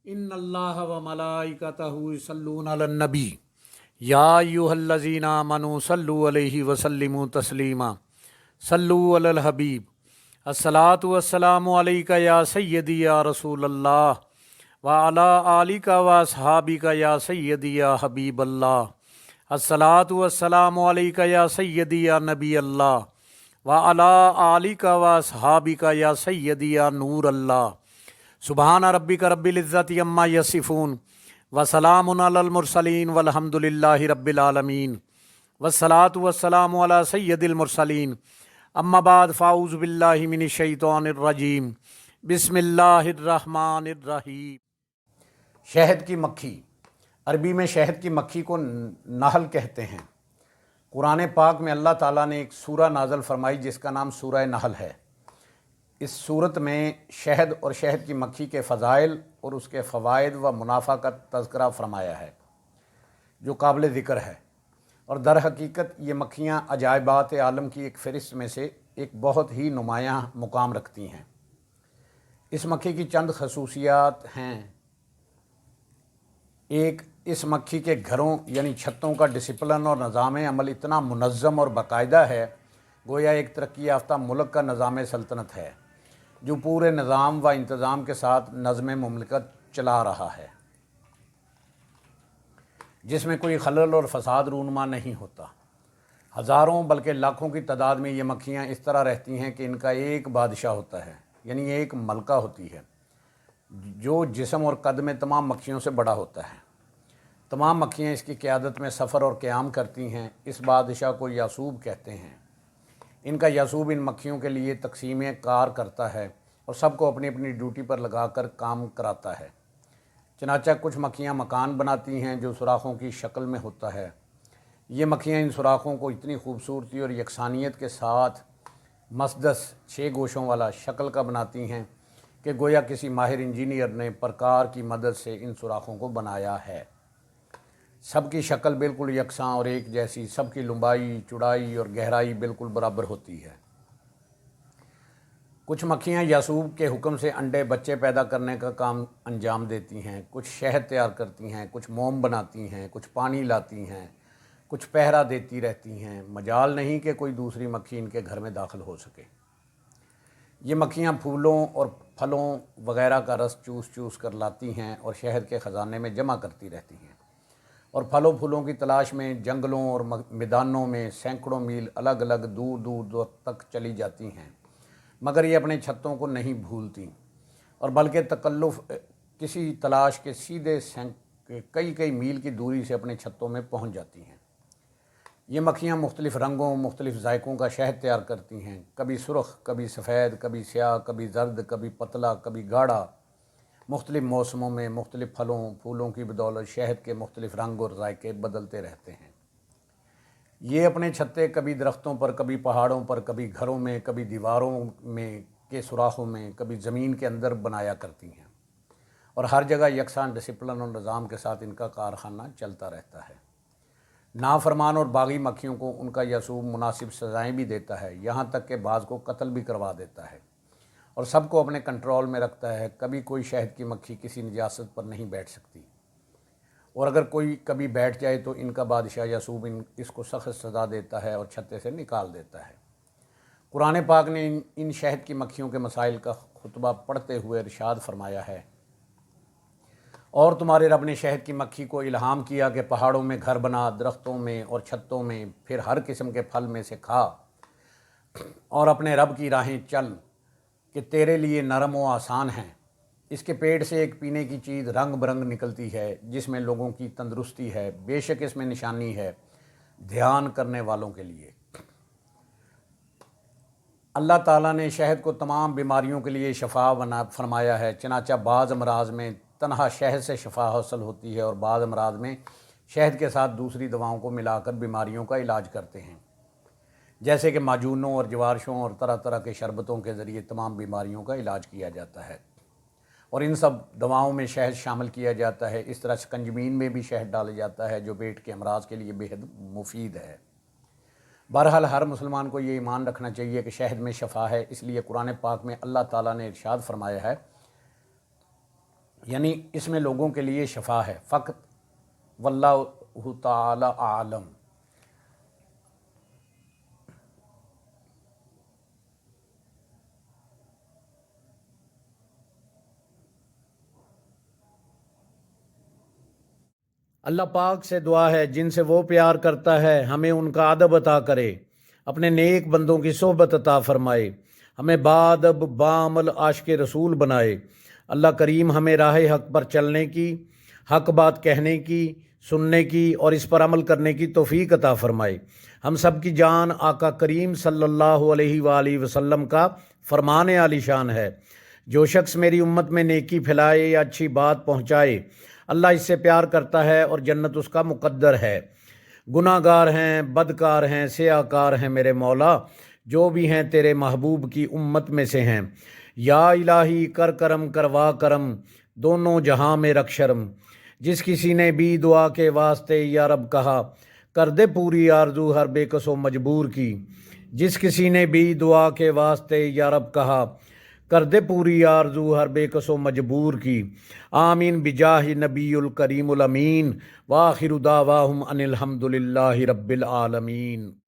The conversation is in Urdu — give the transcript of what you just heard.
ان اللہ و ملائکتہ یصلون علی النبی یا ایھا الذین آمنوا صلوا علیہ وسلموا تسلیما صلوا علی الحبیب الصلاۃ والسلام علیک یا سیدی یا رسول اللہ وعلی آلک و اصحابک یا سیدی یا حبیب اللہ الصلاۃ والسلام علیک یا سیدی یا نبی اللہ وعلی آلک و اصحابک یا سیدی یا نور اللہ سبحان ربک رب العزت عما یصفون وسلام علی المرسلین والحمد للہ رب العالمین والصلاۃ والسلام علی سید المرسلین اما بعد فاعوذ باللہ من الشیطان الرجیم بسم اللہ الرحمن الرحیم۔ شہد کی مکھی، عربی میں شہد کی مکھی کو نحل کہتے ہیں۔ قرآن پاک میں اللہ تعالیٰ نے ایک سورہ نازل فرمائی جس کا نام سورہ نحل ہے۔ اس صورت میں شہد اور شہد کی مکھی کے فضائل اور اس کے فوائد و منافع کا تذکرہ فرمایا ہے جو قابل ذکر ہے، اور در حقیقت یہ مکھیاں عجائبات عالم کی ایک فہرست میں سے ایک بہت ہی نمایاں مقام رکھتی ہیں۔ اس مکھی کی چند خصوصیات ہیں۔ ایک، اس مکھی کے گھروں یعنی چھتوں کا ڈسپلن اور نظام عمل اتنا منظم اور باقاعدہ ہے گویا ایک ترقی یافتہ ملک کا نظام سلطنت ہے جو پورے نظام و انتظام کے ساتھ نظم مملکت چلا رہا ہے، جس میں کوئی خلل اور فساد رونما نہیں ہوتا۔ ہزاروں بلکہ لاکھوں کی تعداد میں یہ مکھیاں اس طرح رہتی ہیں کہ ان کا ایک بادشاہ ہوتا ہے، یعنی ایک ملکہ ہوتی ہے جو جسم اور قد میں تمام مکھیوں سے بڑا ہوتا ہے۔ تمام مکھیاں اس کی قیادت میں سفر اور قیام کرتی ہیں۔ اس بادشاہ کو یاسوب کہتے ہیں۔ ان کا یاسوب ان مکھیوں کے لیے تقسیم کار کرتا ہے اور سب کو اپنی اپنی ڈیوٹی پر لگا کر کام کراتا ہے۔ چنانچہ کچھ مکھیاں مکان بناتی ہیں جو سوراخوں کی شکل میں ہوتا ہے۔ یہ مکھیاں ان سوراخوں کو اتنی خوبصورتی اور یکسانیت کے ساتھ مسدس 6 گوشوں والا شکل کا بناتی ہیں کہ گویا کسی ماہر انجینئر نے پرکار کی مدد سے ان سوراخوں کو بنایا ہے۔ سب کی شکل بالکل یکساں اور ایک جیسی، سب کی لمبائی، چوڑائی اور گہرائی بالکل برابر ہوتی ہے۔ کچھ مکھیاں یاسوب کے حکم سے انڈے بچے پیدا کرنے کا کام انجام دیتی ہیں، کچھ شہد تیار کرتی ہیں، کچھ موم بناتی ہیں، کچھ پانی لاتی ہیں، کچھ پہرا دیتی رہتی ہیں۔ مجال نہیں کہ کوئی دوسری مکھی ان کے گھر میں داخل ہو سکے۔ یہ مکھیاں پھولوں اور پھلوں وغیرہ کا رس چوس چوس کر لاتی ہیں اور شہد کے خزانے میں جمع کرتی رہتی ہیں، اور پھلوں پھولوں کی تلاش میں جنگلوں اور میدانوں میں سینکڑوں میل الگ الگ دور دور تک چلی جاتی ہیں، مگر یہ اپنے چھتوں کو نہیں بھولتی، اور بلکہ تکلف کسی تلاش کے سیدھے کئی میل کی دوری سے اپنے چھتوں میں پہنچ جاتی ہیں۔ یہ مکھیاں مختلف رنگوں، مختلف ذائقوں کا شہد تیار کرتی ہیں، کبھی سرخ، کبھی سفید، کبھی سیاہ، کبھی زرد، کبھی پتلا، کبھی گاڑھا۔ مختلف موسموں میں مختلف پھلوں پھولوں کی بدولت شہد کے مختلف رنگ اور ذائقے بدلتے رہتے ہیں۔ یہ اپنے چھتے کبھی درختوں پر، کبھی پہاڑوں پر، کبھی گھروں میں، کبھی دیواروں میں کے سوراخوں میں، کبھی زمین کے اندر بنایا کرتی ہیں، اور ہر جگہ یکساں ڈسپلن اور نظام کے ساتھ ان کا کارخانہ چلتا رہتا ہے۔ نافرمان اور باغی مکھیوں کو ان کا یاسوب مناسب سزائیں بھی دیتا ہے، یہاں تک کہ بعض کو قتل بھی کروا دیتا ہے، اور سب کو اپنے کنٹرول میں رکھتا ہے۔ کبھی کوئی شہد کی مکھی کسی نجاست پر نہیں بیٹھ سکتی، اور اگر کوئی کبھی بیٹھ جائے تو ان کا بادشاہ یاسوب اس کو سخت سزا دیتا ہے اور چھتے سے نکال دیتا ہے۔ قرآن پاک نے ان شہد کی مکھیوں کے مسائل کا خطبہ پڑھتے ہوئے ارشاد فرمایا ہے، اور تمہارے رب نے شہد کی مکھی کو الہام کیا کہ پہاڑوں میں گھر بنا، درختوں میں اور چھتوں میں، پھر ہر قسم کے پھل میں سے کھا اور اپنے رب کی راہیں چل کہ تیرے لیے نرم و آسان ہیں۔ اس کے پیٹ سے ایک پینے کی چیز رنگ برنگ نکلتی ہے جس میں لوگوں کی تندرستی ہے، بے شک اس میں نشانی ہے دھیان کرنے والوں کے لیے۔ اللہ تعالیٰ نے شہد کو تمام بیماریوں کے لیے شفا فرمایا ہے، چنانچہ بعض امراض میں تنہا شہد سے شفا حاصل ہوتی ہے، اور بعض امراض میں شہد کے ساتھ دوسری دواؤں کو ملا کر بیماریوں کا علاج کرتے ہیں، جیسے کہ معجونوں اور جوارشوں اور طرح طرح کے شربتوں کے ذریعے تمام بیماریوں کا علاج کیا جاتا ہے، اور ان سب دواؤں میں شہد شامل کیا جاتا ہے۔ اس طرح شکنجبین میں بھی شہد ڈالا جاتا ہے جو پیٹ کے امراض کے لیے بےحد مفید ہے۔ بہرحال ہر مسلمان کو یہ ایمان رکھنا چاہیے کہ شہد میں شفا ہے، اس لیے قرآن پاک میں اللہ تعالیٰ نے ارشاد فرمایا ہے، یعنی اس میں لوگوں کے لیے شفا ہے فقط، واللہ تعالی عالم۔ اللہ پاک سے دعا ہے جن سے وہ پیار کرتا ہے ہمیں ان کا ادب عطا کرے، اپنے نیک بندوں کی صحبت عطا فرمائے، ہمیں بادب بعمل عاشق رسول بنائے۔ اللہ کریم ہمیں راہ حق پر چلنے کی، حق بات کہنے کی، سننے کی اور اس پر عمل کرنے کی توفیق عطا فرمائے۔ ہم سب کی جان آقا کریم صلی اللہ علیہ وآلہ وسلم کا فرمان عالی شان ہے، جو شخص میری امت میں نیکی پھیلائے یا اچھی بات پہنچائے اللہ اس سے پیار کرتا ہے اور جنت اس کا مقدر ہے۔ گناہ گار ہیں، بدکار ہیں، سیاہ کار ہیں میرے مولا، جو بھی ہیں تیرے محبوب کی امت میں سے ہیں۔ یا الہی کر کرم کروا کرم، دونوں جہاں میں رکھ شرم۔ جس کسی نے بھی دعا کے واسطے یا رب کہا، کر دے پوری آرزو ہر بے کس و مجبور کی۔ جس کسی نے بھی دعا کے واسطے یا رب کہا، کر دے پوری آرزو ہر بے کس و مجبور کی۔ آمین بجاہ نبی الکریم الامین، وآخر دعواہم ان الحمد للہ رب العالمین۔